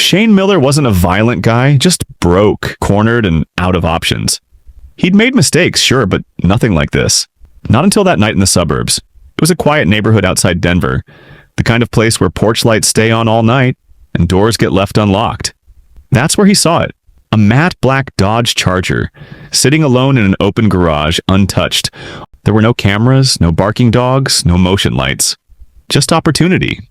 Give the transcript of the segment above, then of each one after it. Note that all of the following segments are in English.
Shane Miller wasn't a violent guy, just broke, cornered, and out of options. He'd made mistakes, sure, but nothing like this. Not until that night in the suburbs. It was a quiet neighborhood outside Denver, the kind of place where porch lights stay on all night and doors get left unlocked. That's where he saw it. A matte black Dodge Charger, sitting alone in an open garage, untouched. There were no cameras, no barking dogs, no motion lights. Just opportunity.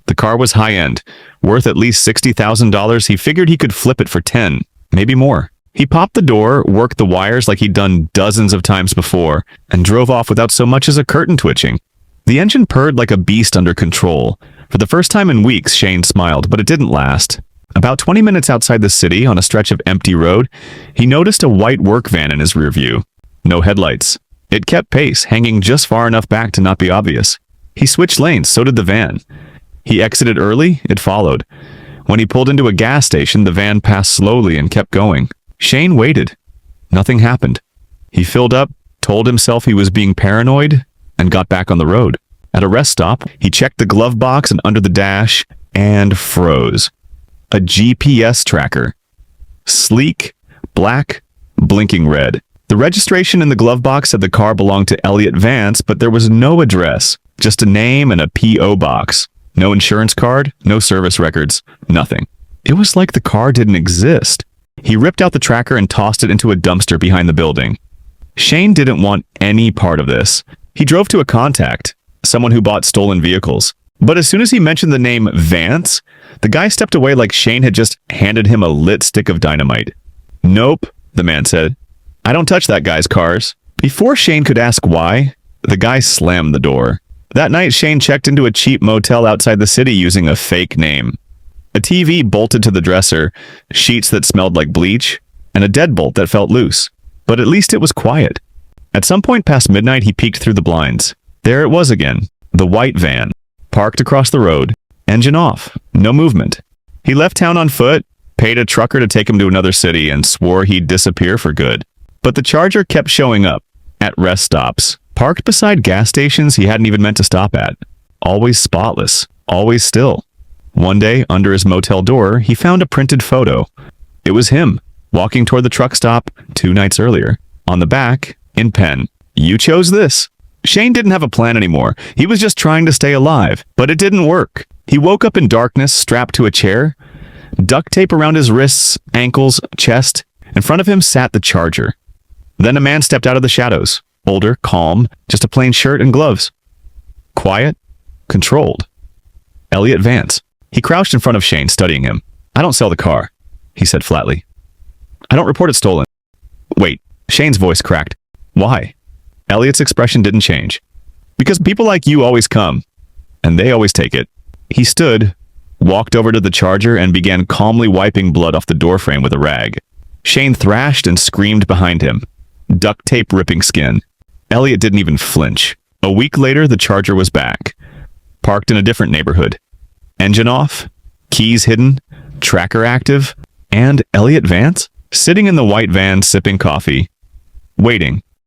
The car was high-end, worth at least $60,000. He figured he could flip it for 10, maybe more. He popped the door, worked the wires like he'd done dozens of times before, and drove off without so much as a curtain twitching. The engine purred like a beast under control. For the first time in weeks, Shane smiled, but it didn't last. About 20 minutes outside the city, on a stretch of empty road, he noticed a white work van in his rearview. No headlights. It kept pace, hanging just far enough back to not be obvious. He switched lanes, so did the van. He exited early, it followed. When he pulled into a gas station, the van passed slowly and kept going. Shane waited. Nothing happened. He filled up, told himself he was being paranoid, and got back on the road. At a rest stop, he checked the glove box and under the dash, and froze. A GPS tracker. Sleek, black, blinking red. The registration in the glove box said the car belonged to Elliot Vance, but there was no address, just a name and a P.O. box. No insurance card, no service records, nothing. It was like the car didn't exist. He ripped out the tracker and tossed it into a dumpster behind the building. Shane didn't want any part of this. He drove to a contact, someone who bought stolen vehicles. But as soon as he mentioned the name Vance, the guy stepped away like Shane had just handed him a lit stick of dynamite. "Nope," the man said. "I don't touch that guy's cars." Before Shane could ask why, the guy slammed the door. That night, Shane checked into a cheap motel outside the city using a fake name. A TV bolted to the dresser, sheets that smelled like bleach, and a deadbolt that felt loose. But at least it was quiet. At some point past midnight, he peeked through the blinds. There it was again, the white van, parked across the road, engine off, no movement. He left town on foot, paid a trucker to take him to another city, and swore he'd disappear for good. But the Charger kept showing up, at rest stops, parked beside gas stations he hadn't even meant to stop at. Always spotless, always still. One day, under his motel door, he found a printed photo. It was him, walking toward the truck stop 2 nights earlier. On the back, in pen, "You chose this." Shane didn't have a plan anymore. He was just trying to stay alive, but it didn't work. He woke up in darkness, strapped to a chair, duct tape around his wrists, ankles, chest. In front of him sat the Charger. Then a man stepped out of the shadows. Older, calm, just a plain shirt and gloves. Quiet, controlled. Elliot Vance. He crouched in front of Shane, studying him. "I don't sell the car," he said flatly. "I don't report it stolen." "Wait," Shane's voice cracked. "Why?" Elliot's expression didn't change. "Because people like you always come, and they always take it." He stood, walked over to the Charger, and began calmly wiping blood off the doorframe with a rag. Shane thrashed and screamed behind him, duct tape ripping skin. Elliot didn't even flinch. A week later, the Charger was back, parked in a different neighborhood. Engine off, keys hidden, tracker active, and Elliot Vance sitting in the white van sipping coffee, waiting.